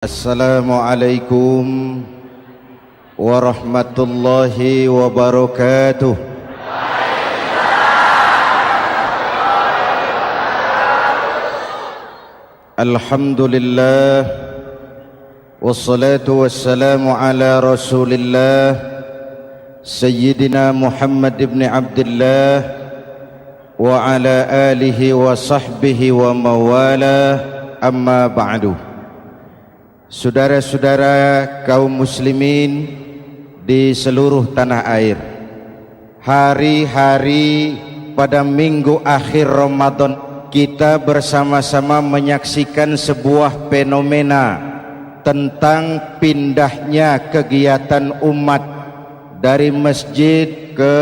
Assalamualaikum warahmatullahi wabarakatuh. Alhamdulillah wassalatu wassalamu ala Rasulillah Sayyidina Muhammad ibn Abdullah wa ala alihi wa sahbihi wa mawalah, amma ba'du. Saudara-saudara kaum muslimin di seluruh tanah air, hari-hari pada minggu akhir Ramadan kita bersama-sama menyaksikan sebuah fenomena tentang pindahnya kegiatan umat dari masjid ke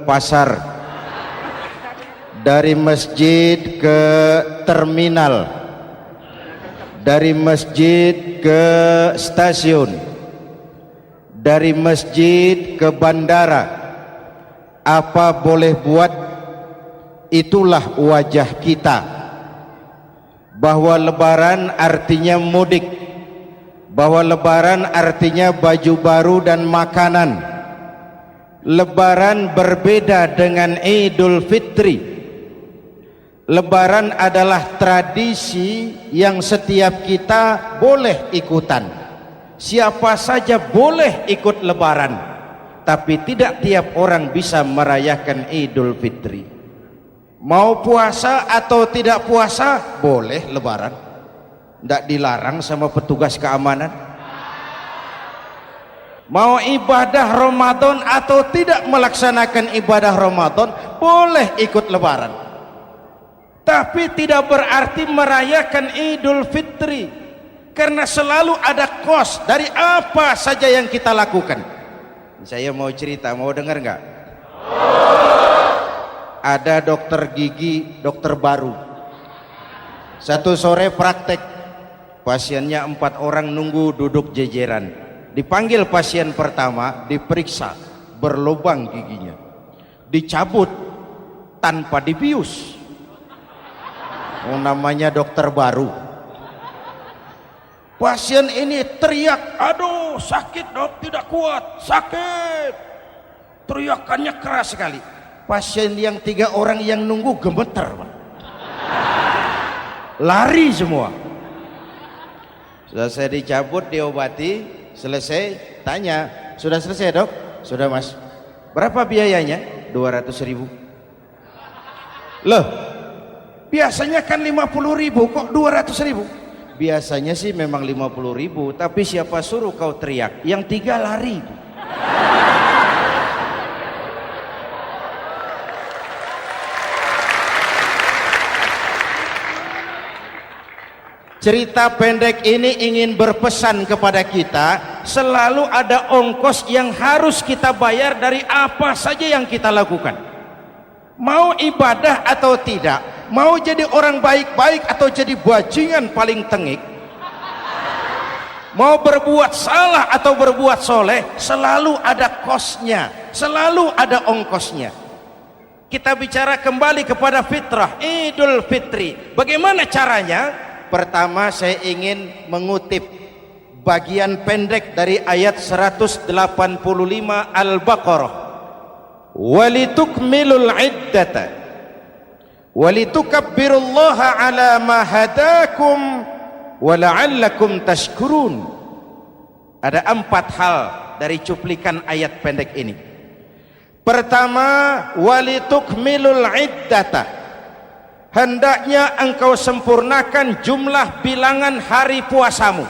pasar, dari masjid ke terminal, dari masjid ke stasiun, dari masjid ke bandara. Apa boleh buat, itulah wajah kita. Bahwa lebaran artinya mudik, bahwa lebaran artinya baju baru dan makanan. Lebaran berbeda dengan Idul Fitri. Lebaran adalah tradisi yang setiap kita boleh ikutan. Siapa saja boleh ikut lebaran, tapi tidak tiap orang bisa merayakan Idul Fitri. Mau puasa atau tidak puasa, boleh lebaran. Tidak dilarang sama petugas keamanan. Mau ibadah Ramadan atau tidak melaksanakan ibadah Ramadan, boleh ikut lebaran. Tapi tidak berarti merayakan Idul Fitri, karena selalu ada kos dari apa saja yang kita lakukan. Saya mau cerita, mau dengar nggak? Ada dokter gigi, dokter baru. Satu sore praktek, pasiennya 4 orang nunggu duduk jejeran. Dipanggil pasien pertama, diperiksa, berlubang giginya, dicabut tanpa dibius. Namanya dokter baru. Pasien ini teriak, aduh sakit dok, tidak kuat, sakit. Teriakannya keras sekali. Pasien yang 3 orang yang nunggu gemeter, lari semua. Sudah saya dicabut, diobati, selesai, tanya, sudah selesai dok? Sudah mas. Berapa biayanya? 200.000. Loh, biasanya kan 50.000, kok 200.000? Biasanya sih memang 50.000, tapi siapa suruh kau teriak? Yang 3 lari. Cerita pendek ini ingin berpesan kepada kita, selalu ada ongkos yang harus kita bayar dari apa saja yang kita lakukan. Mau ibadah atau tidak, mau jadi orang baik-baik atau jadi bajingan paling tengik, mau berbuat salah atau berbuat soleh, selalu ada kosnya, selalu ada ongkosnya. Kita bicara kembali kepada fitrah, Idul Fitri. Bagaimana caranya? Pertama, saya ingin mengutip bagian pendek dari ayat 185 Al-Baqarah. Walitukmilul iddata walitukabbirullaha ala ma hadakum wala'allakum tashkurun. Ada 4 hal dari cuplikan ayat pendek ini. Pertama, walitukmilul iddata, hendaknya engkau sempurnakan jumlah bilangan hari puasamu.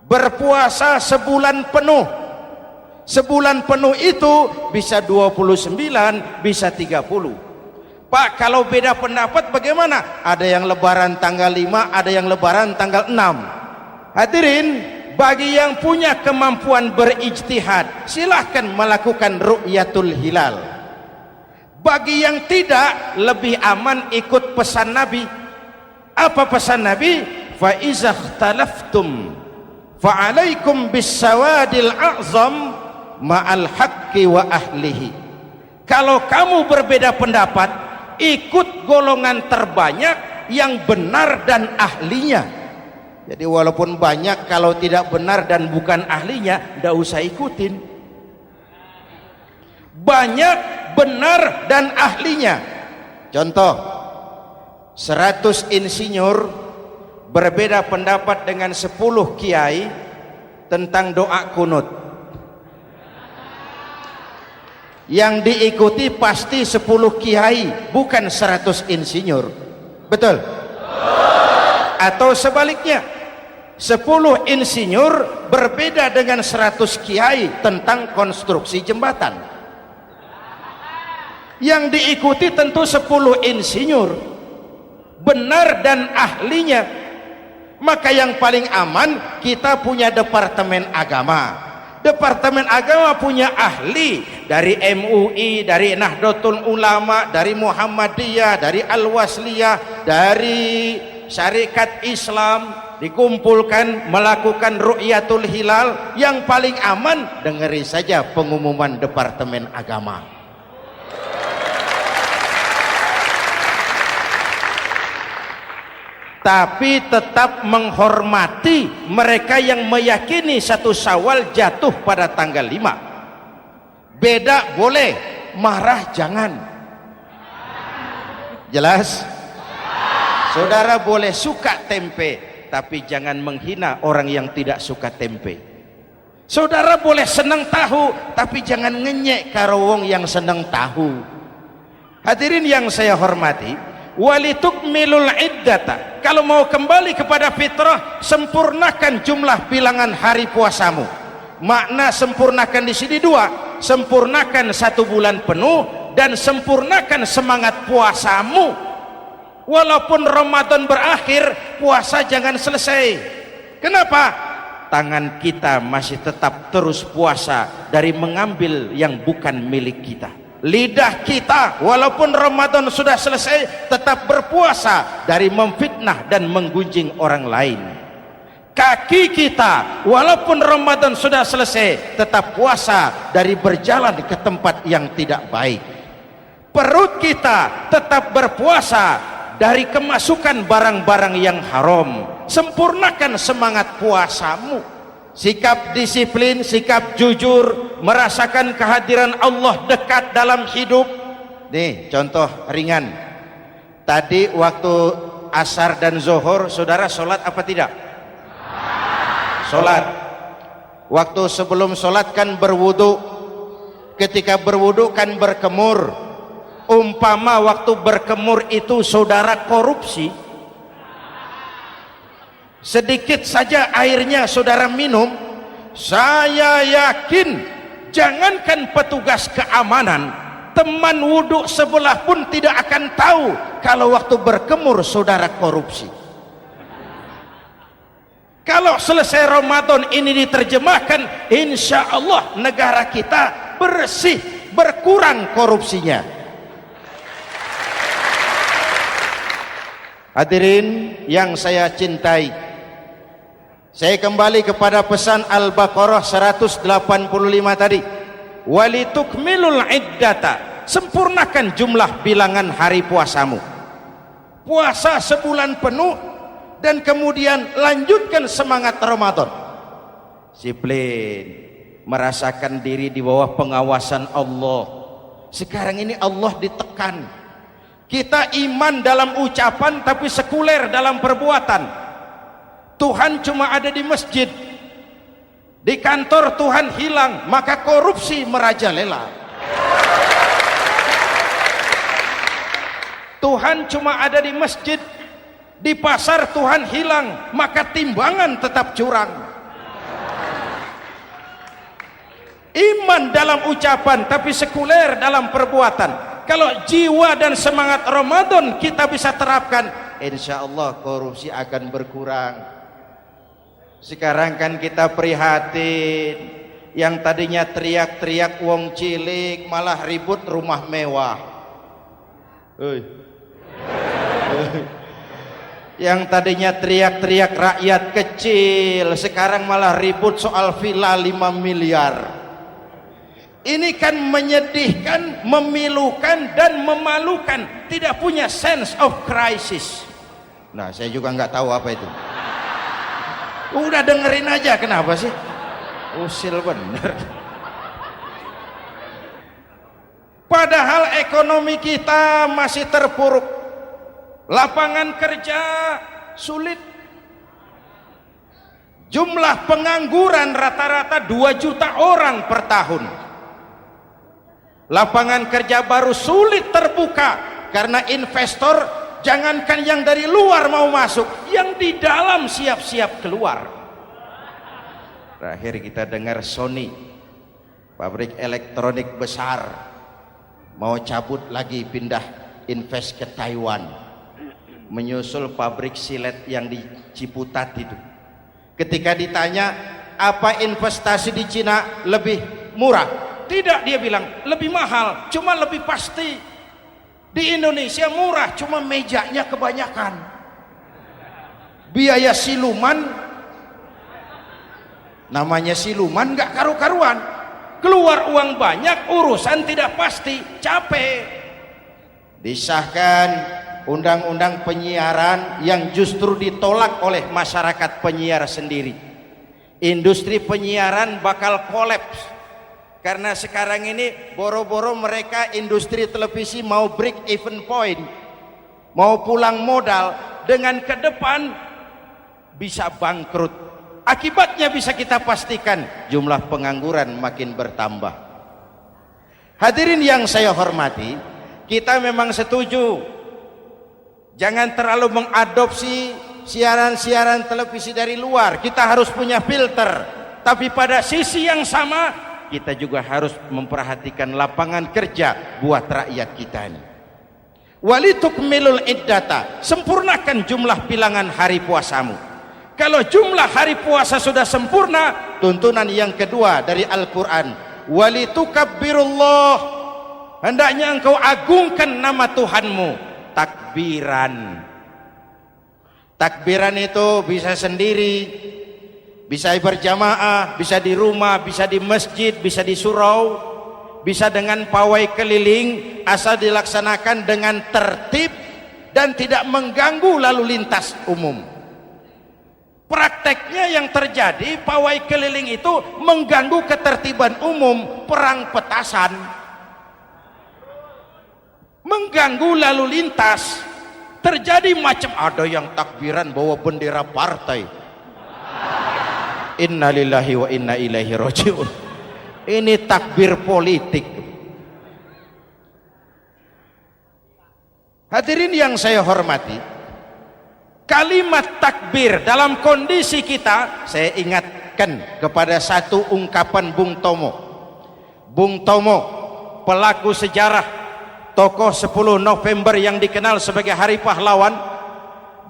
Berpuasa sebulan penuh. Sebulan penuh itu bisa 29, bisa 30. Pak, kalau beda pendapat bagaimana? Ada yang lebaran tanggal 5, ada yang lebaran tanggal 6. Hadirin, bagi yang punya kemampuan berijtihad, silahkan melakukan ru'yatul hilal. Bagi yang tidak, lebih aman ikut pesan Nabi. Apa pesan Nabi? Fa iza ikhtalaftum fa alaikum bisawadil a'zam ma'al haqqi wa ahlihi. Kalau kamu berbeda pendapat, ikut golongan terbanyak yang benar dan ahlinya. Jadi walaupun banyak, kalau tidak benar dan bukan ahlinya, tidak usah ikutin. Banyak benar dan ahlinya. Contoh, 100 insinyur berbeda pendapat dengan 10 kiai tentang doa kunut. Yang diikuti pasti 10 kiai, bukan 100 insinyur. Betul? Atau sebaliknya, 10 insinyur berbeda dengan 100 kiai tentang konstruksi jembatan. Yang diikuti tentu 10 insinyur, benar dan ahlinya. Maka yang paling aman, kita punya departemen agama. Departemen agama punya ahli dari MUI, dari Nahdlatul Ulama, dari Muhammadiyah, dari Al-Wasliyah, dari Syarikat Islam, dikumpulkan melakukan ru'yatul hilal. Yang paling aman, dengeri saja pengumuman Departemen Agama. Tapi tetap menghormati mereka yang meyakini 1 Syawal jatuh pada tanggal 5. Beda boleh, marah jangan. Jelas? Saudara boleh suka tempe, tapi jangan menghina orang yang tidak suka tempe. Saudara boleh senang tahu, tapi jangan ngenyek karo wong yang senang tahu. Hadirin yang saya hormati, walitukmilul iddata. Kalau mau kembali kepada fitrah, sempurnakan jumlah bilangan hari puasamu. Makna sempurnakan di sini 2, sempurnakan 1 bulan penuh dan sempurnakan semangat puasamu. Walaupun Ramadan berakhir, puasa jangan selesai. Kenapa? Tangan kita masih tetap terus puasa dari mengambil yang bukan milik kita. Lidah kita walaupun Ramadan sudah selesai tetap berpuasa dari memfitnah dan menggunjing orang lain. Kaki kita walaupun Ramadan sudah selesai tetap puasa dari berjalan ke tempat yang tidak baik. Perut kita tetap berpuasa dari kemasukan barang-barang yang haram. Sempurnakan semangat puasamu. Sikap disiplin, sikap jujur, merasakan kehadiran Allah dekat dalam hidup. Nih contoh ringan. Tadi waktu asar dan zuhur, saudara sholat apa tidak? Sholat. Waktu sebelum sholat kan berwudu. Ketika berwudu kan berkemur. Umpama waktu berkemur itu saudara korupsi, sedikit saja airnya saudara minum, saya yakin jangankan petugas keamanan, teman wudhu sebelah pun tidak akan tahu kalau waktu berkemur saudara korupsi. Kalau selesai Ramadan ini diterjemahkan, insya Allah negara kita bersih, berkurang korupsinya. Hadirin yang saya cintai, saya kembali kepada pesan Al-Baqarah 185 tadi. Walitukmilul iddata, sempurnakan jumlah bilangan hari puasamu. Puasa sebulan penuh dan kemudian lanjutkan semangat Ramadan. Disiplin, merasakan diri di bawah pengawasan Allah. Sekarang ini Allah ditekan. Kita iman dalam ucapan tapi sekuler dalam perbuatan. Tuhan cuma ada di masjid, di kantor Tuhan hilang, maka korupsi merajalela. Tuhan cuma ada di masjid, di pasar Tuhan hilang, maka timbangan tetap curang. Iman dalam ucapan tapi sekuler dalam perbuatan. Kalau jiwa dan semangat Ramadan kita bisa terapkan, insya Allah korupsi akan berkurang. Sekarang kan kita prihatin, yang tadinya teriak-teriak wong cilik malah ribut rumah mewah. Yang tadinya teriak-teriak rakyat kecil, sekarang malah ribut soal villa 5 miliar. Ini kan menyedihkan, memilukan dan memalukan. Tidak punya sense of crisis. Nah, saya juga nggak tahu apa itu. Udah dengerin aja, kenapa sih? Usil bener. Padahal ekonomi kita masih terpuruk, lapangan kerja sulit, jumlah pengangguran rata-rata 2 juta orang per tahun, lapangan kerja baru sulit terbuka karena investor jangankan yang dari luar mau masuk, yang di dalam siap-siap keluar. Terakhir kita dengar Sony, pabrik elektronik besar, mau cabut lagi, pindah invest ke Taiwan, menyusul pabrik silet yang di Ciputat itu. Ketika ditanya apa investasi di Cina lebih murah, tidak, dia bilang lebih mahal, cuma lebih pasti. Di Indonesia murah, cuma mejanya kebanyakan, biaya siluman, namanya siluman gak karu-karuan, keluar uang banyak, urusan tidak pasti, capek. Disahkan undang-undang penyiaran yang justru ditolak oleh masyarakat penyiar sendiri. Industri penyiaran bakal kolaps karena sekarang ini boro-boro mereka industri televisi mau break even point, mau pulang modal, dengan ke depan bisa bangkrut. Akibatnya bisa kita pastikan, jumlah pengangguran makin bertambah. Hadirin yang saya hormati, kita memang setuju jangan terlalu mengadopsi siaran-siaran televisi dari luar, kita harus punya filter. Tapi pada sisi yang sama kita juga harus memperhatikan lapangan kerja buat rakyat kita ini. Walitukmilul iddata, sempurnakan jumlah bilangan hari puasamu. Kalau jumlah hari puasa sudah sempurna, tuntunan yang kedua dari Al-Quran, walitukabbirullah, hendaknya engkau agungkan nama Tuhanmu. Takbiran. Takbiran itu bisa sendiri, bisa berjamaah, bisa di rumah, bisa di masjid, bisa di surau, bisa dengan pawai keliling, asal dilaksanakan dengan tertib dan tidak mengganggu lalu lintas umum. Prakteknya yang terjadi, pawai keliling itu mengganggu ketertiban umum, perang petasan, mengganggu lalu lintas. Terjadi macam, ada yang takbiran bawa bendera partai. Innalillahi wa inna ilaihi rajiun. Ini takbir politik. Hadirin yang saya hormati, kalimat takbir dalam kondisi kita, saya ingatkan kepada satu ungkapan Bung Tomo. Bung Tomo, pelaku sejarah, tokoh 10 November yang dikenal sebagai Hari Pahlawan,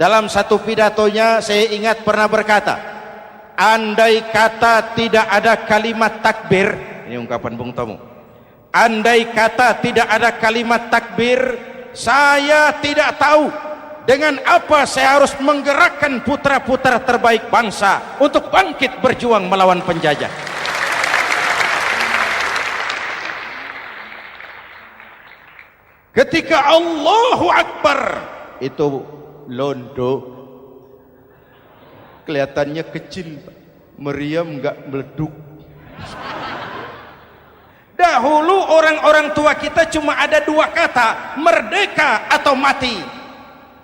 dalam satu pidatonya saya ingat pernah berkata, andai kata tidak ada kalimat takbir, ini ungkapan Bung Tomo, andai kata tidak ada kalimat takbir, saya tidak tahu dengan apa saya harus menggerakkan putra-putra terbaik bangsa untuk bangkit berjuang melawan penjajah. Ketika Allahu Akbar, itu londo kelihatannya kecil, meriam nggak meleduk. Dahulu orang-orang tua kita cuma ada 2 kata, merdeka atau mati.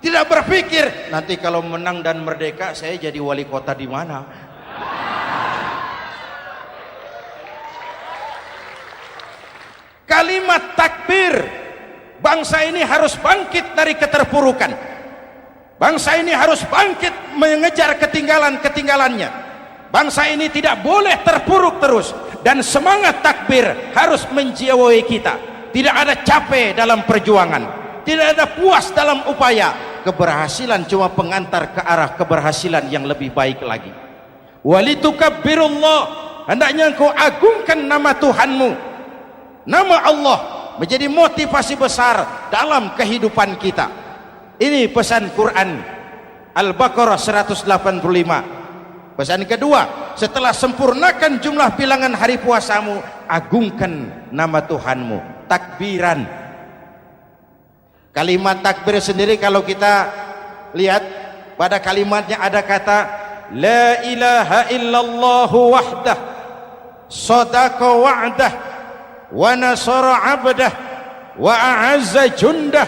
Tidak berpikir nanti kalau menang dan merdeka saya jadi wali kota di mana. Kalimat takbir, bangsa ini harus bangkit dari keterpurukan. Bangsa ini harus bangkit mengejar ketinggalan-ketinggalannya. Bangsa ini tidak boleh terpuruk terus, dan semangat takbir harus menjiwai kita. Tidak ada capek dalam perjuangan, tidak ada puas dalam upaya. Keberhasilan cuma pengantar ke arah keberhasilan yang lebih baik lagi. Walitukabbirullah, hendaknya engkau agungkan nama Tuhanmu. Nama Allah menjadi motivasi besar dalam kehidupan kita. Ini pesan Quran Al-Baqarah 185. Pesan kedua, setelah sempurnakan jumlah bilangan hari puasamu, agungkan nama Tuhanmu. Takbiran. Kalimat takbir sendiri kalau kita lihat pada kalimatnya ada kata la ilaha illallah wahdah sadaqa wa'dah wa nasara 'abdah wa a'azza jundah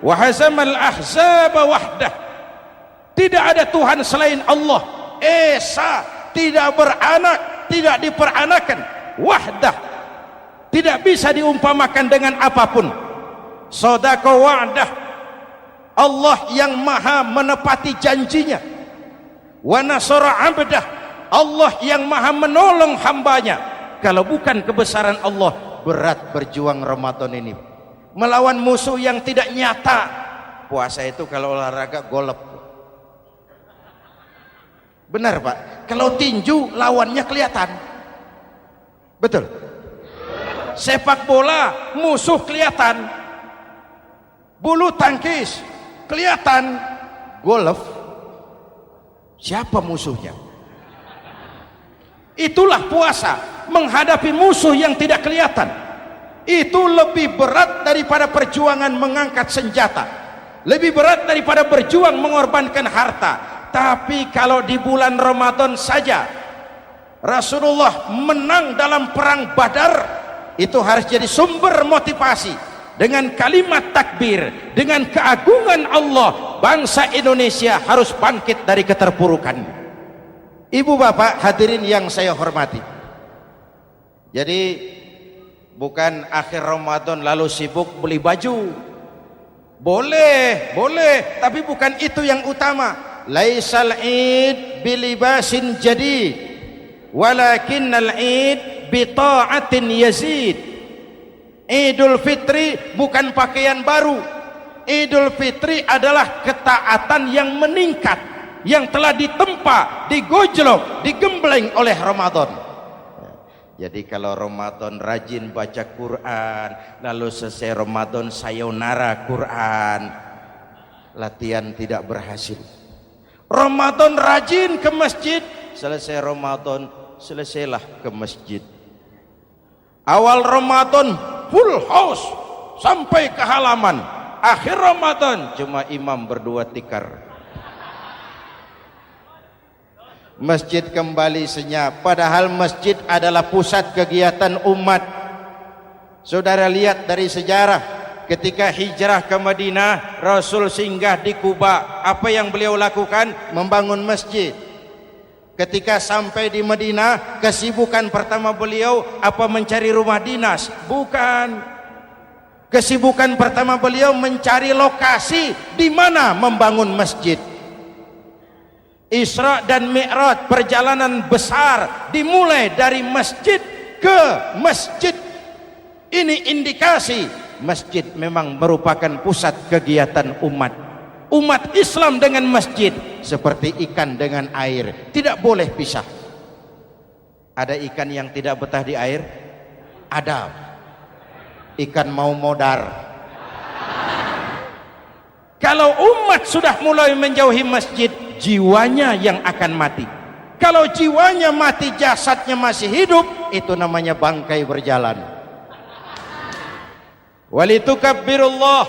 wa hazamal ahzaba wahdah. Tidak ada Tuhan selain Allah, esa, tidak beranak, tidak diperanakan, wahdah, tidak bisa diumpamakan dengan apapun. Sadaqa wa'dah, Allah yang maha menepati janjinya. Wa nasara 'abdah, Allah yang maha menolong hambanya. Kalau bukan kebesaran Allah, berat berjuang Ramadan ini melawan musuh yang tidak nyata. Puasa itu kalau olahraga golep. Benar Pak, kalau tinju lawannya kelihatan. Betul. Sepak bola musuh kelihatan, bulu tangkis kelihatan, golf siapa musuhnya? Itulah puasa, menghadapi musuh yang tidak kelihatan. Itu lebih berat daripada perjuangan mengangkat senjata, lebih berat daripada berjuang mengorbankan harta. Tapi kalau di bulan Ramadan saja Rasulullah menang dalam perang Badar, itu harus jadi sumber motivasi. Dengan kalimat takbir, dengan keagungan Allah, bangsa Indonesia harus bangkit dari keterpurukan. Ibu bapak hadirin yang saya hormati, jadi bukan akhir Ramadan lalu sibuk beli baju. Boleh, boleh, tapi bukan itu yang utama. Laisal id bilibasin jadid walakinnal id bita'atin yazid. Idul Fitri bukan pakaian baru. Idul Fitri adalah ketaatan yang meningkat, yang telah ditempa, digojlok, digembleng oleh Ramadan. Jadi kalau Ramadan rajin baca Quran, lalu selesai Ramadan sayonara Quran, latihan tidak berhasil. Ramadan rajin ke masjid, selesai Ramadan selesailah ke masjid. Awal Ramadan full house sampai ke halaman, akhir Ramadan cuma imam berdua tikar. Masjid kembali senyap, padahal masjid adalah pusat kegiatan umat. Saudara lihat dari sejarah, ketika hijrah ke Madinah, Rasul singgah di Kuba. Apa yang beliau lakukan? Membangun masjid. Ketika sampai di Madinah, kesibukan pertama beliau apa? Mencari rumah dinas? Bukan. Kesibukan pertama beliau mencari lokasi di mana membangun masjid. Isra dan Mi'raj, perjalanan besar dimulai dari masjid ke masjid. Ini indikasi masjid memang merupakan pusat kegiatan umat. Umat Islam dengan masjid seperti ikan dengan air, tidak boleh pisah. Ada ikan yang tidak betah di air? Ada. Ikan mau modar. Kalau umat sudah mulai menjauhi masjid, jiwanya yang akan mati. Kalau jiwanya mati, jasadnya masih hidup, itu namanya bangkai berjalan. Walitukabbirullah,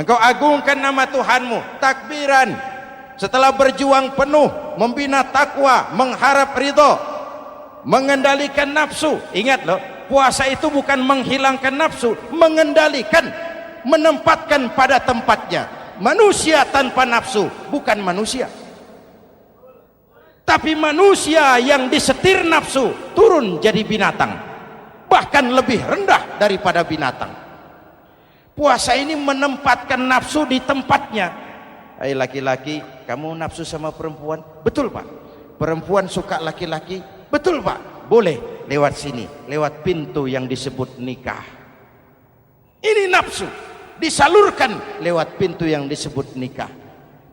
engkau agungkan nama Tuhanmu. Takbiran, setelah berjuang penuh membina takwa, mengharap ridho, mengendalikan nafsu. Ingat loh, puasa itu bukan menghilangkan nafsu, mengendalikan, menempatkan pada tempatnya. Manusia tanpa nafsu bukan manusia, tapi manusia yang disetir nafsu turun jadi binatang, bahkan lebih rendah daripada binatang. Puasa ini menempatkan nafsu di tempatnya. Hai laki-laki, kamu nafsu sama perempuan? Betul Pak. Perempuan suka laki-laki? Betul Pak. Boleh lewat sini, lewat pintu yang disebut nikah. Ini nafsu disalurkan lewat pintu yang disebut nikah.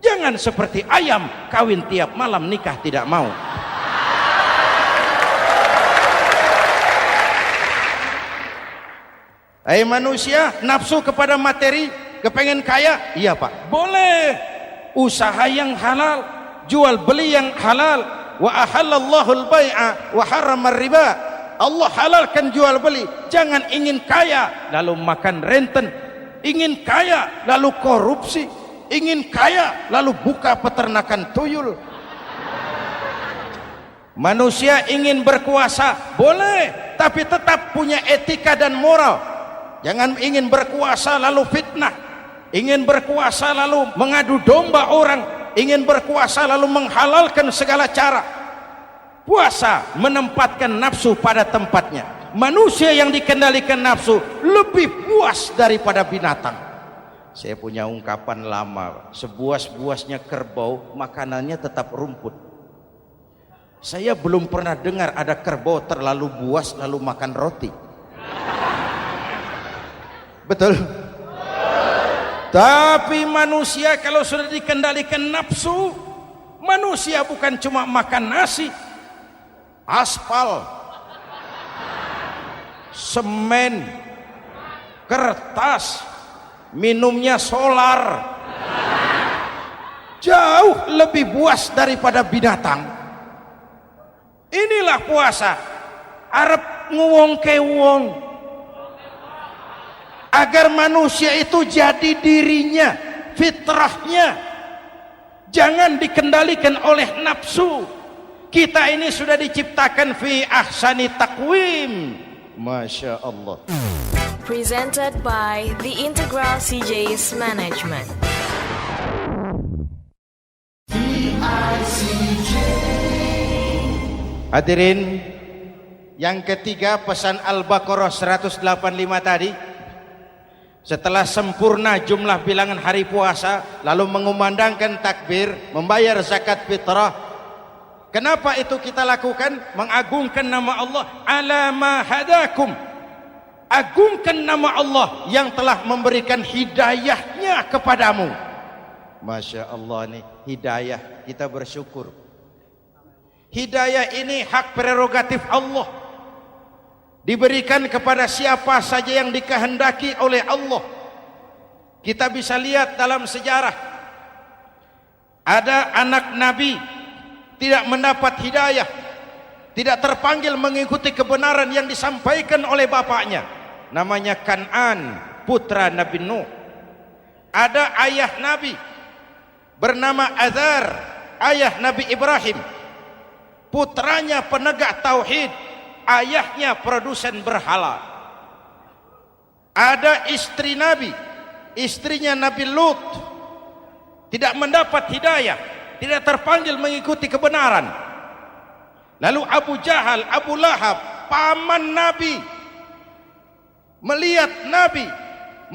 Jangan seperti ayam kawin tiap malam, nikah tidak mau. Hai manusia, nafsu kepada materi, kepengen kaya? Iya Pak, boleh. Usaha yang halal, jual beli yang halal. Wa ahallallahu al-bai'a wa harrama riba. Allah halalkan jual beli. Jangan ingin kaya lalu makan renten, ingin kaya lalu korupsi, ingin kaya lalu buka peternakan tuyul. Manusia ingin berkuasa, boleh, tapi tetap punya etika dan moral. Jangan ingin berkuasa lalu fitnah, ingin berkuasa lalu mengadu domba orang, ingin berkuasa lalu menghalalkan segala cara. Puasa menempatkan nafsu pada tempatnya. Manusia yang dikendalikan nafsu lebih puas daripada binatang. Saya punya ungkapan lama, sebuas-buasnya kerbau makanannya tetap rumput. Saya belum pernah dengar ada kerbau terlalu buas lalu makan roti. Betul? Tapi manusia kalau sudah dikendalikan nafsu, manusia bukan cuma makan nasi, aspal, semen, kertas, minumnya solar, jauh lebih buas daripada binatang. Inilah puasa, arep nguwong kewong, agar manusia itu jadi dirinya, fitrahnya, jangan dikendalikan oleh nafsu. Kita ini sudah diciptakan fi ahsani taqwim. Masya Allah. Presented by the Integral CJ's Management. Hadirin, yang ketiga pesan Al-Baqarah 185 tadi, setelah sempurna jumlah bilangan hari puasa, lalu mengumandangkan takbir, membayar zakat fitrah. Kenapa itu kita lakukan? Mengagungkan nama Allah, ala ma hadakum. Agungkan nama Allah yang telah memberikan hidayahnya kepadamu. Masya Allah nih, hidayah, kita bersyukur. Hidayah ini hak prerogatif Allah, diberikan kepada siapa saja yang dikehendaki oleh Allah. Kita bisa lihat dalam sejarah, ada anak Nabi tidak mendapat hidayah, tidak terpanggil mengikuti kebenaran yang disampaikan oleh bapaknya, namanya Kan'an, putra Nabi Nuh. Ada ayah Nabi bernama Azar, ayah Nabi Ibrahim, putranya penegak tauhid, ayahnya produsen berhala. Ada istri Nabi, istrinya Nabi Lut, tidak mendapat hidayah, tidak terpanggil mengikuti kebenaran. Lalu Abu Jahal, Abu Lahab, paman Nabi, melihat Nabi,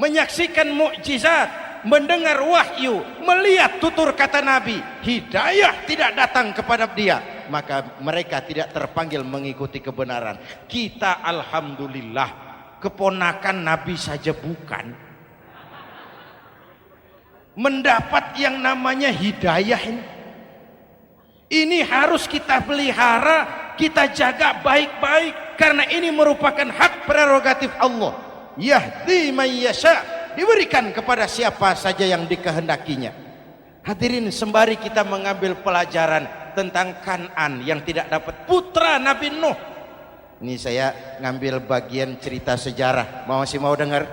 menyaksikan mukjizat, mendengar wahyu, melihat tutur kata Nabi, hidayah tidak datang kepada dia, maka mereka tidak terpanggil mengikuti kebenaran. Kita alhamdulillah keponakan Nabi saja bukan, mendapat yang namanya hidayah ini. Ini harus kita pelihara, kita jaga baik-baik, karena ini merupakan hak prerogatif Allah. Yahdi man yasha, diberikan kepada siapa saja yang dikehendakinya. Hadirin, sembari kita mengambil pelajaran tentang Kan'an yang tidak dapat, putra Nabi Nuh. Ini saya ngambil bagian cerita sejarah, masih mau dengar?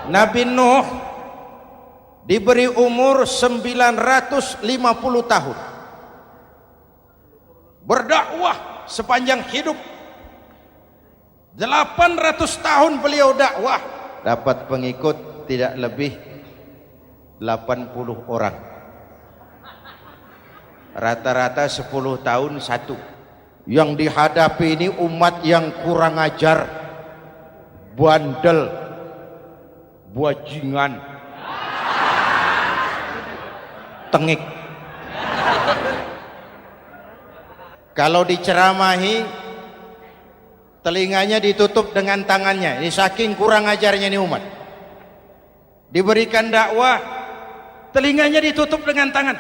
Nabi Nuh diberi umur 950 tahun, berdakwah sepanjang hidup. 800 tahun beliau dakwah, dapat pengikut tidak lebih 80 orang, rata-rata 10 tahun satu. Yang dihadapi ini umat yang kurang ajar, bandel, bajingan, tengik. Kalau diceramahi, telinganya ditutup dengan tangannya. Ini saking kurang ajarnya ini umat. Diberikan dakwah, telinganya ditutup dengan tangan.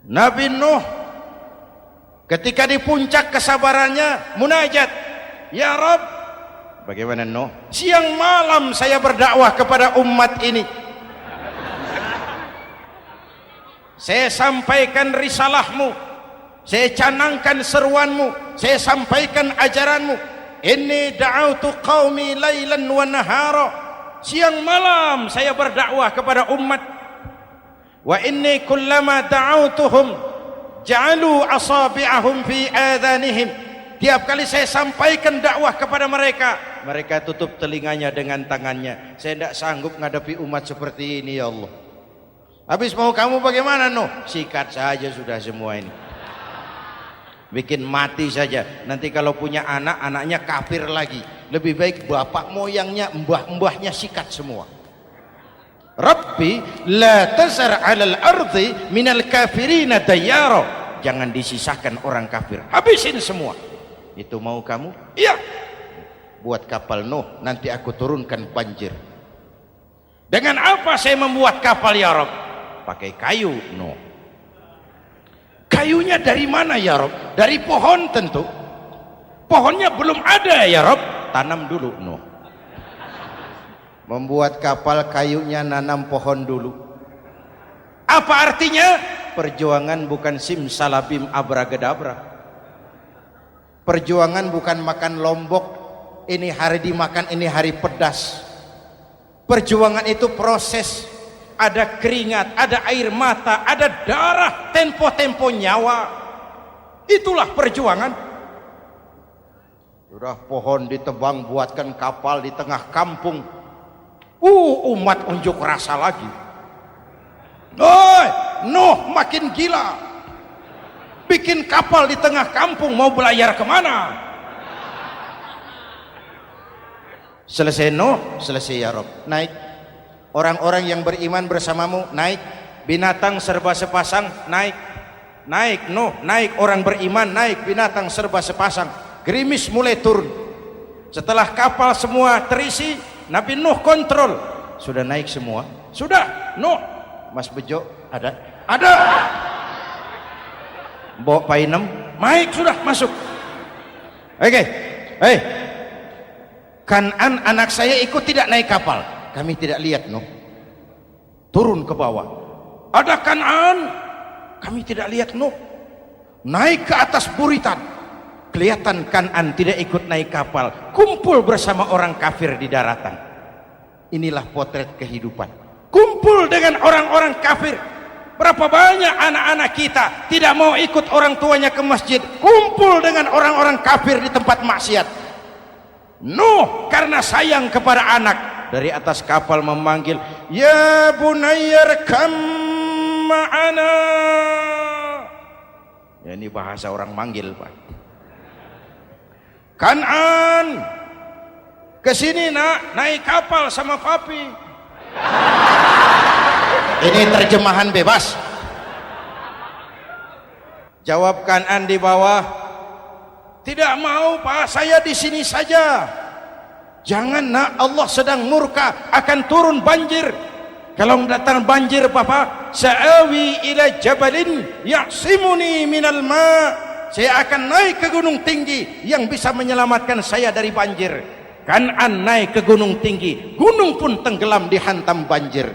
Nabi Nuh ketika di puncak kesabarannya munajat, ya Rabb, bagaimana Nuh? Siang malam saya berdakwah kepada umat ini, saya sampaikan risalahmu, saya canangkan seruanmu, saya sampaikan ajaranmu. Inni da'autu qaumi lailan wa nahara, siang malam saya berdakwah kepada umat. Wa inni kullama da'autuhum ja'alu asabi'ahum fi adhanihim. Tiap kali saya sampaikan dakwah kepada mereka, mereka tutup telinganya dengan tangannya. Saya tidak sanggup menghadapi umat seperti ini, ya Allah. Habis mau kamu bagaimana, Nuh? Sikat saja sudah semua ini. Bikin mati saja. Nanti kalau punya anak, anaknya kafir lagi. Lebih baik bapak moyangnya, mbah-mbahnya sikat semua. Rabbi la tazar 'alal ardi minal kafirina dayyara. Jangan disisakan orang kafir. Habisin semua. Itu mau kamu? Iya. Buat kapal Nuh, nanti aku turunkan banjir. Dengan apa saya membuat kapal, ya Rabb? Pakai kayu, Nuh. Kayunya dari mana, ya Rabb? Dari pohon tentu. Pohonnya belum ada, ya Rabb. Tanam dulu, Nuh. Membuat kapal, kayunya nanam pohon dulu. Apa artinya? Perjuangan bukan simsalabim abragedabra. Perjuangan bukan makan lombok, ini hari dimakan, ini hari pedas. Perjuangan itu proses. Ada keringat, ada air mata, ada darah, tempo-tempo nyawa. Itulah perjuangan. Sudah pohon ditebang, buatkan kapal di tengah kampung. Umat unjuk rasa lagi. Nuh makin gila. Bikin kapal di tengah kampung, mau belayar kemana? Selesai Nuh, selesai ya Rob. Naik. Orang-orang yang beriman bersamamu, naik. Binatang serba sepasang, naik. Naik Nuh, naik. Orang beriman, naik. Binatang serba sepasang. Gerimis mulai turun. Setelah kapal semua terisi, Nabi Nuh kontrol. Sudah naik semua? Sudah. Nuh, Mas Bejo ada? Ada. Bawa painem, naik sudah, masuk. Oke. Hei, Kan'an anak saya ikut tidak naik kapal. Kami tidak lihat, Nuh. Turun ke bawah. Ada Kan'an. Kami tidak lihat, Nuh. Naik ke atas buritan. Kelihatan Kan'an tidak ikut naik kapal. Kumpul bersama orang kafir di daratan. Inilah potret kehidupan. Kumpul dengan orang-orang kafir. Berapa banyak anak-anak kita tidak mau ikut orang tuanya ke masjid, kumpul dengan orang-orang kafir di tempat maksiat. Nuh karena sayang kepada anak, dari atas kapal memanggil, ya bunayya rkam ma'ana. Ya, ini bahasa orang manggil, Pak. Kan'an, kesini nak, naik kapal sama papi. Ini terjemahan bebas. Jawab Kan'an di bawah, tidak mau Pak, saya di sini saja. Jangan nak, Allah sedang murka, akan turun banjir. Kalau datang banjir Bapak, sa'awi ila jabalin ya'simuni minal ma'. Saya akan naik ke gunung tinggi yang bisa menyelamatkan saya dari banjir. Kan'an naik ke gunung tinggi, gunung pun tenggelam dihantam banjir.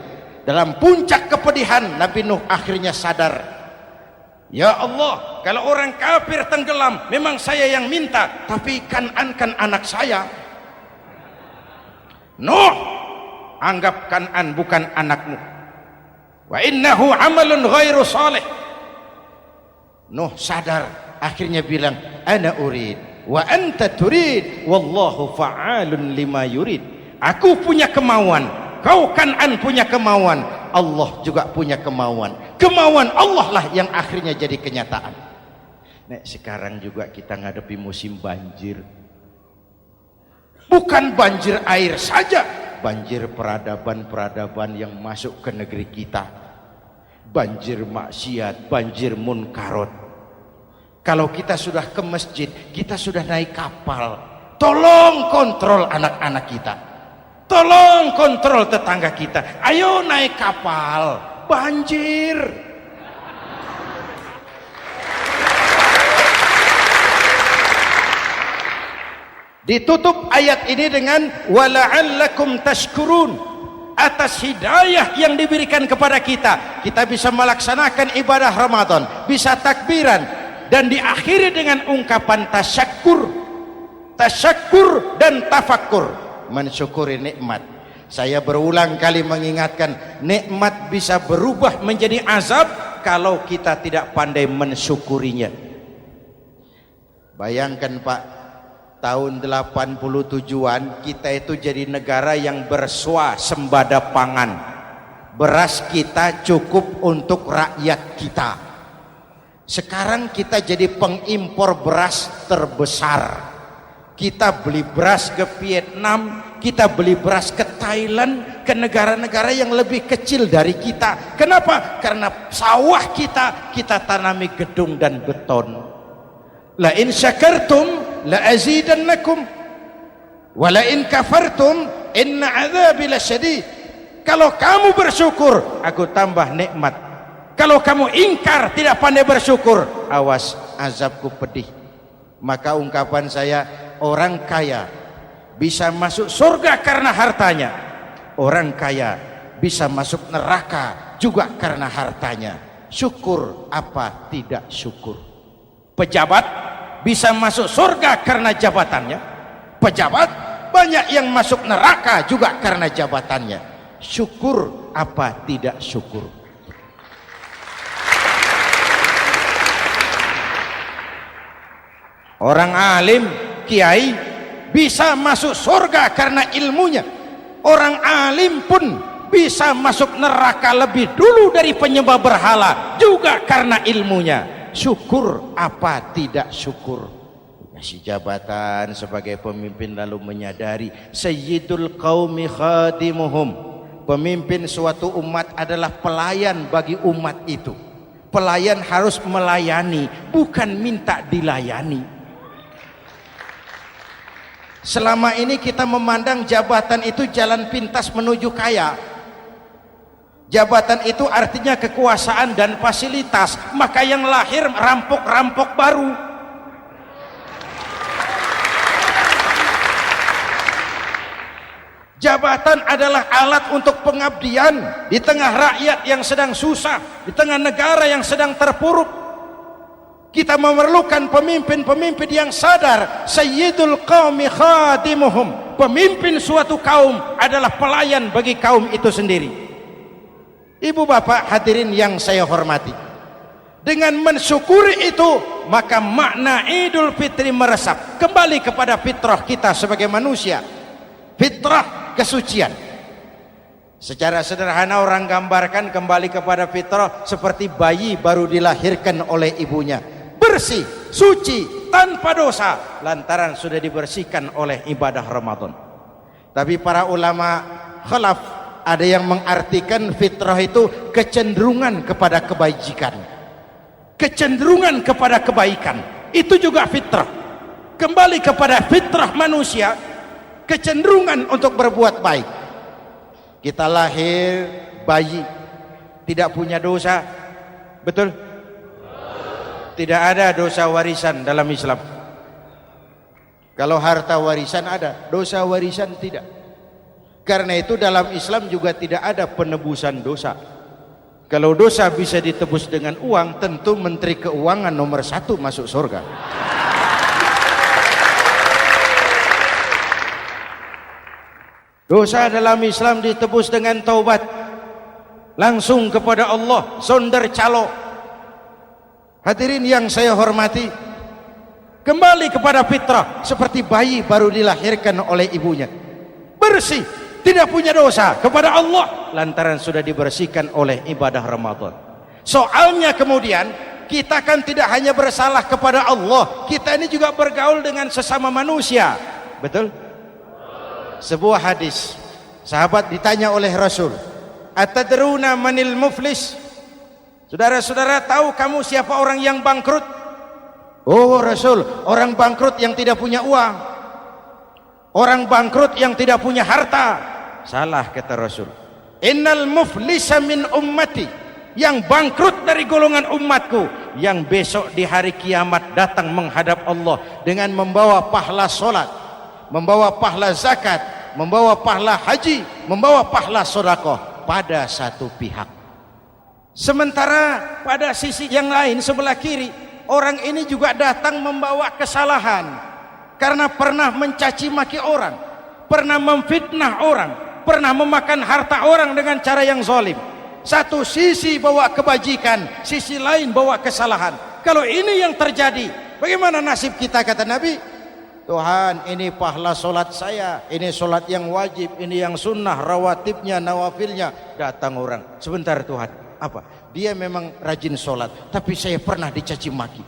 Dalam puncak kepedihan, Nabi Nuh akhirnya sadar, ya Allah, kalau orang kafir tenggelam memang saya yang minta, tapi Kan'an kan anak saya. Nuh, anggap Kan'an bukan anakmu. Wa innahu amalun ghairu salih. Nuh sadar, akhirnya bilang, ana urid wa anta turid wallahu fa'alun lima yurid. Aku punya kemauan, kau Kan'an punya kemauan, Allah juga punya kemauan. Kemauan Allah lah yang akhirnya jadi kenyataan. Nek sekarang juga kita ngadepi musim banjir. Bukan banjir air saja, banjir peradaban-peradaban yang masuk ke negeri kita. Banjir maksiat, banjir munkarot. Kalau kita sudah ke masjid, kita sudah naik kapal, tolong kontrol anak-anak kita. Tolong kontrol tetangga kita. Ayo naik kapal, banjir. Ditutup ayat ini dengan wala'allakum tashkurun. Atas hidayah yang diberikan kepada kita, kita bisa melaksanakan ibadah Ramadan, bisa takbiran, dan diakhiri dengan ungkapan tasyakkur. Tasyakkur dan tafakkur, mensyukuri nikmat. Saya berulang kali mengingatkan, nikmat bisa berubah menjadi azab kalau kita tidak pandai mensyukurinya. Bayangkan Pak, tahun 87-an kita itu jadi negara yang berswasembada pangan. Beras kita cukup untuk rakyat kita. Sekarang kita jadi pengimpor beras terbesar. Kita beli beras ke Vietnam, kita beli beras ke Thailand, ke negara-negara yang lebih kecil dari kita. Kenapa? Karena sawah kita tanami gedung dan beton. La in syakartum la azidannakum wa la in kafartum inna adzabi lasyadid. Kalau kamu bersyukur, aku tambah nikmat. Kalau kamu ingkar, tidak pandai bersyukur, awas, azabku pedih. Maka ungkapan saya, orang kaya bisa masuk surga karena hartanya. Orang kaya bisa masuk neraka juga karena hartanya. Syukur apa tidak syukur? Pejabat bisa masuk surga karena jabatannya. Pejabat banyak yang masuk neraka juga karena jabatannya. Syukur apa tidak syukur? Orang alim, kiai bisa masuk surga karena ilmunya. Orang alim pun bisa masuk neraka lebih dulu dari penyembah berhala juga karena ilmunya. Syukur apa tidak syukur? Kasih jabatan sebagai pemimpin lalu menyadari sayyidul qaumi khadimuhum. Pemimpin suatu umat adalah pelayan bagi umat itu. Pelayan harus melayani, bukan minta dilayani. Selama ini kita memandang jabatan itu jalan pintas menuju kaya. Jabatan itu artinya kekuasaan dan fasilitas, maka yang lahir rampok-rampok baru. Jabatan adalah alat untuk pengabdian di tengah rakyat yang sedang susah, di tengah negara yang sedang terpuruk. Kita memerlukan pemimpin-pemimpin yang sadar sayyidul qaumi khadimuhum. Pemimpin suatu kaum adalah pelayan bagi kaum itu sendiri. Ibu bapak hadirin yang saya hormati, dengan mensyukuri itu maka makna Idul Fitri meresap kembali kepada fitrah kita sebagai manusia. Fitrah kesucian. Secara sederhana orang gambarkan kembali kepada fitrah seperti bayi baru dilahirkan oleh ibunya, bersih, suci, tanpa dosa, lantaran sudah dibersihkan oleh ibadah Ramadan. Tapi para ulama khalaf ada yang mengartikan fitrah itu kecenderungan kepada kebajikan, kecenderungan kepada kebaikan. Itu juga fitrah. Kembali kepada fitrah manusia, kecenderungan untuk berbuat baik. Kita lahir bayi tidak punya dosa, betul? Tidak ada dosa warisan dalam Islam. Kalau harta warisan ada, dosa warisan tidak. Karena itu dalam Islam juga tidak ada penebusan dosa. Kalau dosa bisa ditebus dengan uang, tentu Menteri Keuangan nomor 1 masuk surga. Dosa dalam Islam ditebus dengan taubat, langsung kepada Allah, sonder calo. Hadirin yang saya hormati, kembali kepada fitrah seperti bayi baru dilahirkan oleh ibunya, bersih, tidak punya dosa kepada Allah lantaran sudah dibersihkan oleh ibadah Ramadan. Soalnya kemudian kita kan tidak hanya bersalah kepada Allah, kita ini juga bergaul dengan sesama manusia, betul? Sebuah hadis, sahabat ditanya oleh Rasul, atadruna manil muflis? Saudara-saudara tahu kamu siapa orang yang bangkrut? Oh Rasul, orang bangkrut yang tidak punya uang, orang bangkrut yang tidak punya harta. Salah kata Rasul, innal muflisa min ummati, yang bangkrut dari golongan umatku, yang besok di hari kiamat datang menghadap Allah dengan membawa pahala solat, membawa pahala zakat, membawa pahala haji, membawa pahala sedekah pada satu pihak. Sementara pada sisi yang lain sebelah kiri, orang ini juga datang membawa kesalahan karena pernah mencaci maki orang, pernah memfitnah orang, pernah memakan harta orang dengan cara yang zalim. Satu sisi bawa kebajikan, sisi lain bawa kesalahan. Kalau ini yang terjadi, bagaimana nasib kita, kata Nabi? Tuhan, ini pahala solat saya, ini solat yang wajib, ini yang sunnah, rawatibnya, nawafilnya. Datang orang, sebentar Tuhan, apa? Dia memang rajin solat, tapi saya pernah dicaci maki.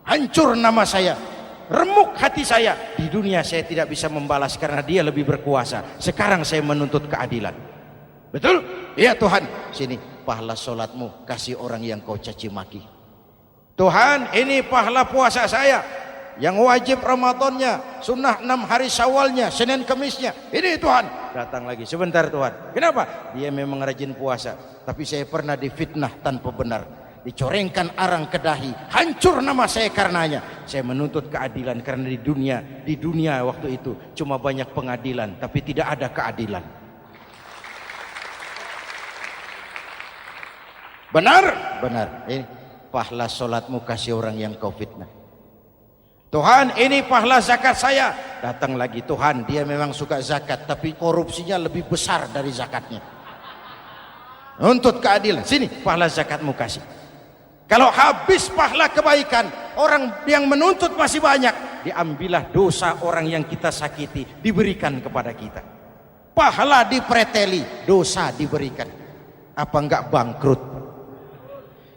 Hancur nama saya, remuk hati saya. Di dunia saya tidak bisa membalas karena dia lebih berkuasa. Sekarang saya menuntut keadilan. Betul? Iya Tuhan. Sini pahala solatmu, kasih orang yang kau caci maki. Tuhan, ini pahala puasa saya, yang wajib Ramadannya, sunnah 6 hari Syawalnya, Senin Kemisnya. Ini Tuhan. Datang lagi, sebentar Tuhan. Kenapa? Dia memang rajin puasa, tapi saya pernah difitnah tanpa benar, dicorengkan arang ke dahi, hancur nama saya karenanya. Saya menuntut keadilan karena di dunia waktu itu cuma banyak pengadilan, tapi tidak ada keadilan. Benar? Benar. Ini pahala solatmu, kasih orang yang kau fitnah. Tuhan, ini pahala zakat saya. Datang lagi, Tuhan, dia memang suka zakat, tapi korupsinya lebih besar dari zakatnya. Nuntut keadilan. Sini pahala zakatmu kasih. Kalau habis pahala kebaikan, orang yang menuntut masih banyak, diambillah dosa orang yang kita sakiti, diberikan kepada kita. Pahala dipreteli, dosa diberikan. Apa enggak bangkrut?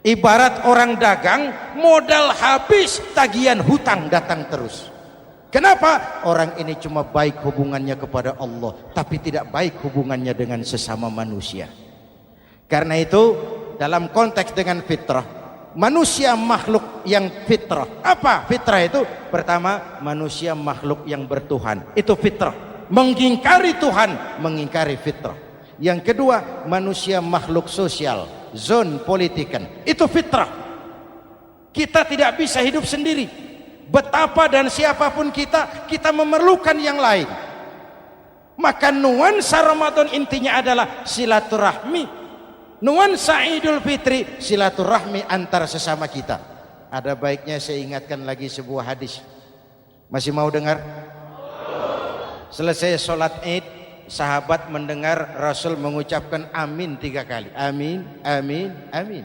Ibarat orang dagang, modal habis, tagihan hutang datang terus. Kenapa? Orang ini cuma baik hubungannya kepada Allah, tapi tidak baik hubungannya dengan sesama manusia. Karena itu dalam konteks dengan fitrah, manusia makhluk yang fitrah. Apa fitrah itu? Pertama, manusia makhluk yang bertuhan, itu fitrah. Mengingkari Tuhan, mengingkari fitrah. Yang kedua, manusia makhluk sosial, zon politikan, itu fitrah. Kita tidak bisa hidup sendiri. Betapa dan siapapun kita memerlukan yang lain. Maka nuansa Ramadan intinya adalah silaturahmi. Nuansa Idul Fitri silaturahmi antar sesama kita. Ada baiknya saya ingatkan lagi sebuah hadis. Masih mau dengar? Selesai sholat Id, sahabat mendengar Rasul mengucapkan amin 3 kali. Amin, amin, amin.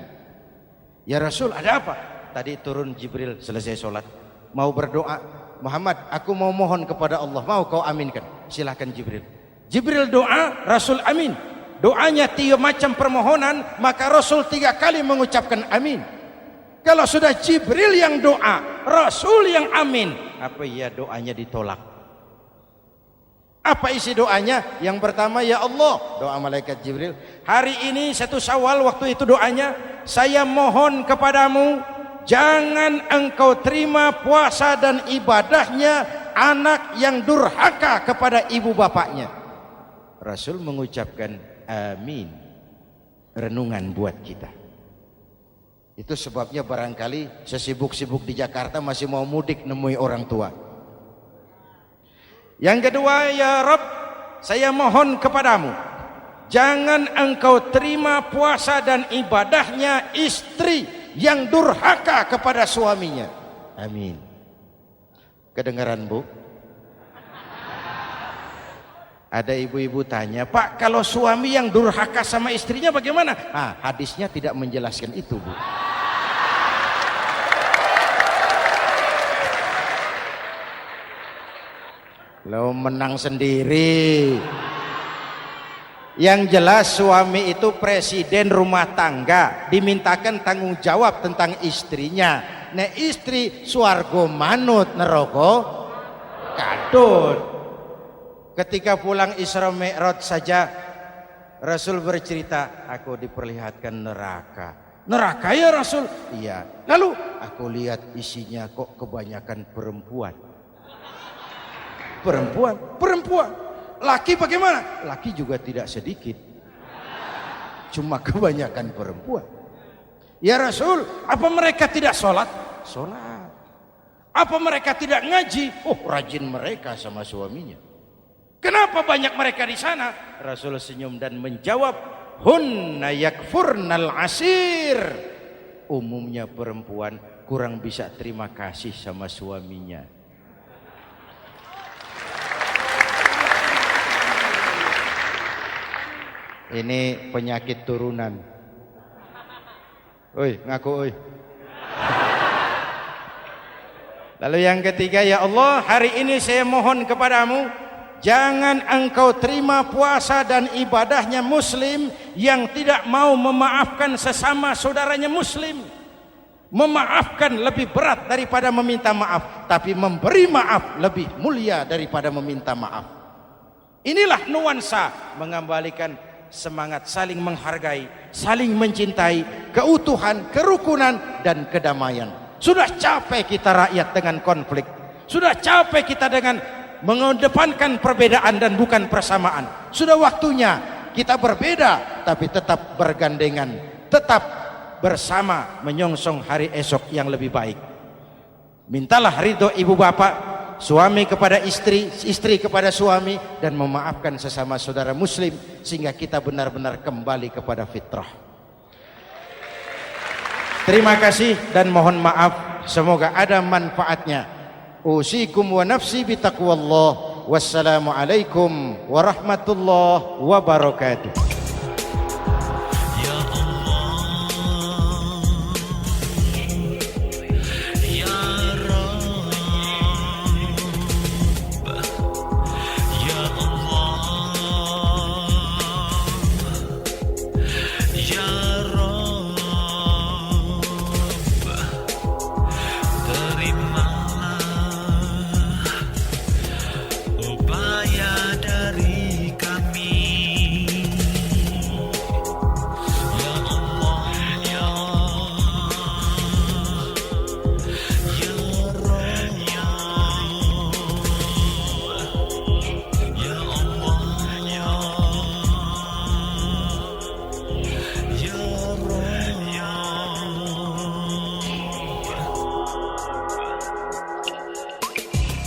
Ya Rasul, ada apa? Tadi turun Jibril selesai sholat, mau berdoa. Muhammad, aku mau mohon kepada Allah, mau kau aminkan? Silahkan Jibril. Jibril doa, Rasul amin. Doanya 3 macam permohonan, maka Rasul 3 kali mengucapkan amin. Kalau sudah Jibril yang doa, Rasul yang amin, apa iya doanya ditolak? Apa isi doanya? Yang pertama, ya Allah, doa malaikat Jibril. Hari ini 1 Syawal, waktu itu doanya, saya mohon kepadamu, jangan engkau terima puasa dan ibadahnya anak yang durhaka kepada ibu bapaknya. Rasul mengucapkan amin. Renungan buat kita. Itu sebabnya barangkali sesibuk-sibuk di Jakarta masih mau mudik nemui orang tua. Yang kedua, ya Rabb, saya mohon kepadamu, jangan engkau terima puasa dan ibadahnya istri yang durhaka kepada suaminya. Amin. Kedengaran Bu? Ada ibu-ibu tanya, Pak, kalau suami yang durhaka sama istrinya bagaimana? Hadisnya tidak menjelaskan itu, Bu. Lo menang sendiri. Yang jelas suami itu presiden rumah tangga, dimintakan tanggung jawab tentang istrinya. Nah istri swargo manut neraka kadut. Ketika pulang Isra Mi'raj saja Rasul bercerita, aku diperlihatkan neraka. Neraka ya Rasul? Iya. Lalu aku lihat isinya kok kebanyakan perempuan. Perempuan. Laki bagaimana? Laki juga tidak sedikit. Cuma kebanyakan perempuan. Ya Rasul, apa mereka tidak sholat? Sholat. Apa mereka tidak ngaji? Oh, rajin mereka sama suaminya. Kenapa banyak mereka di sana? Rasul senyum dan menjawab, hunna yakfurnal asir. Umumnya perempuan kurang bisa terima kasih sama suaminya. Ini penyakit turunan. Oi, ngaku oi. Lalu yang ketiga, ya Allah, hari ini saya mohon kepadamu, jangan engkau terima puasa dan ibadahnya muslim yang tidak mau memaafkan sesama saudaranya muslim. Memaafkan lebih berat daripada meminta maaf, tapi memberi maaf lebih mulia daripada meminta maaf. Inilah nuansa mengembalikan semangat saling menghargai, saling mencintai, keutuhan, kerukunan, dan kedamaian. Sudah capek kita rakyat dengan konflik. Sudah capek kita dengan mengedepankan perbedaan dan bukan persamaan. Sudah waktunya kita berbeda tapi tetap bergandengan, tetap bersama menyongsong hari esok yang lebih baik. Mintalah ridho ibu bapak, suami kepada istri, istri kepada suami, dan memaafkan sesama saudara muslim sehingga kita benar-benar kembali kepada fitrah. Terima kasih dan mohon maaf, semoga ada manfaatnya. Usikum wa nafsi bitaqwallah. Wassalamualaikum warahmatullahi wabarakatuh.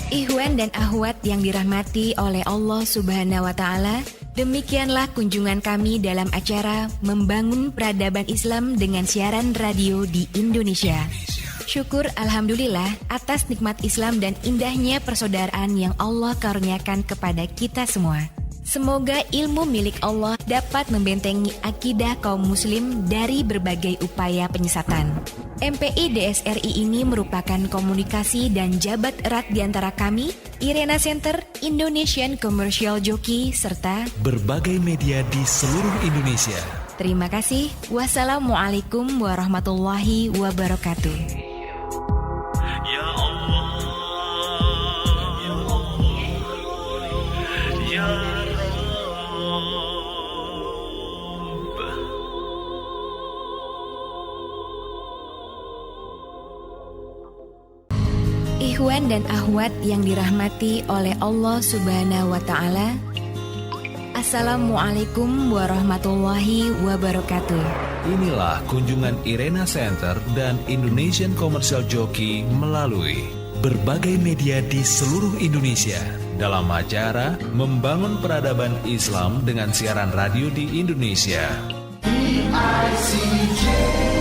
Ikhwan dan akhwat yang dirahmati oleh Allah Subhanahu wa Ta'ala, demikianlah kunjungan kami dalam acara Membangun Peradaban Islam dengan siaran radio di Indonesia. Syukur alhamdulillah atas nikmat Islam dan indahnya persaudaraan yang Allah karuniakan kepada kita semua. Semoga ilmu milik Allah dapat membentengi akidah kaum muslim dari berbagai upaya penyesatan. MPI DSRI ini merupakan komunikasi dan jabat erat di antara kami, Irena Center, Indonesian Commercial Jockey, serta berbagai media di seluruh Indonesia. Terima kasih. Wassalamualaikum warahmatullahi wabarakatuh. Ikhwan dan akhwat yang dirahmati oleh Allah Subhanahu wa Ta'ala, Assalamualaikum warahmatullahi wabarakatuh. Inilah kunjungan Irena Center dan Indonesian Commercial Jockey melalui berbagai media di seluruh Indonesia dalam acara Membangun Peradaban Islam dengan siaran radio di Indonesia. ICJ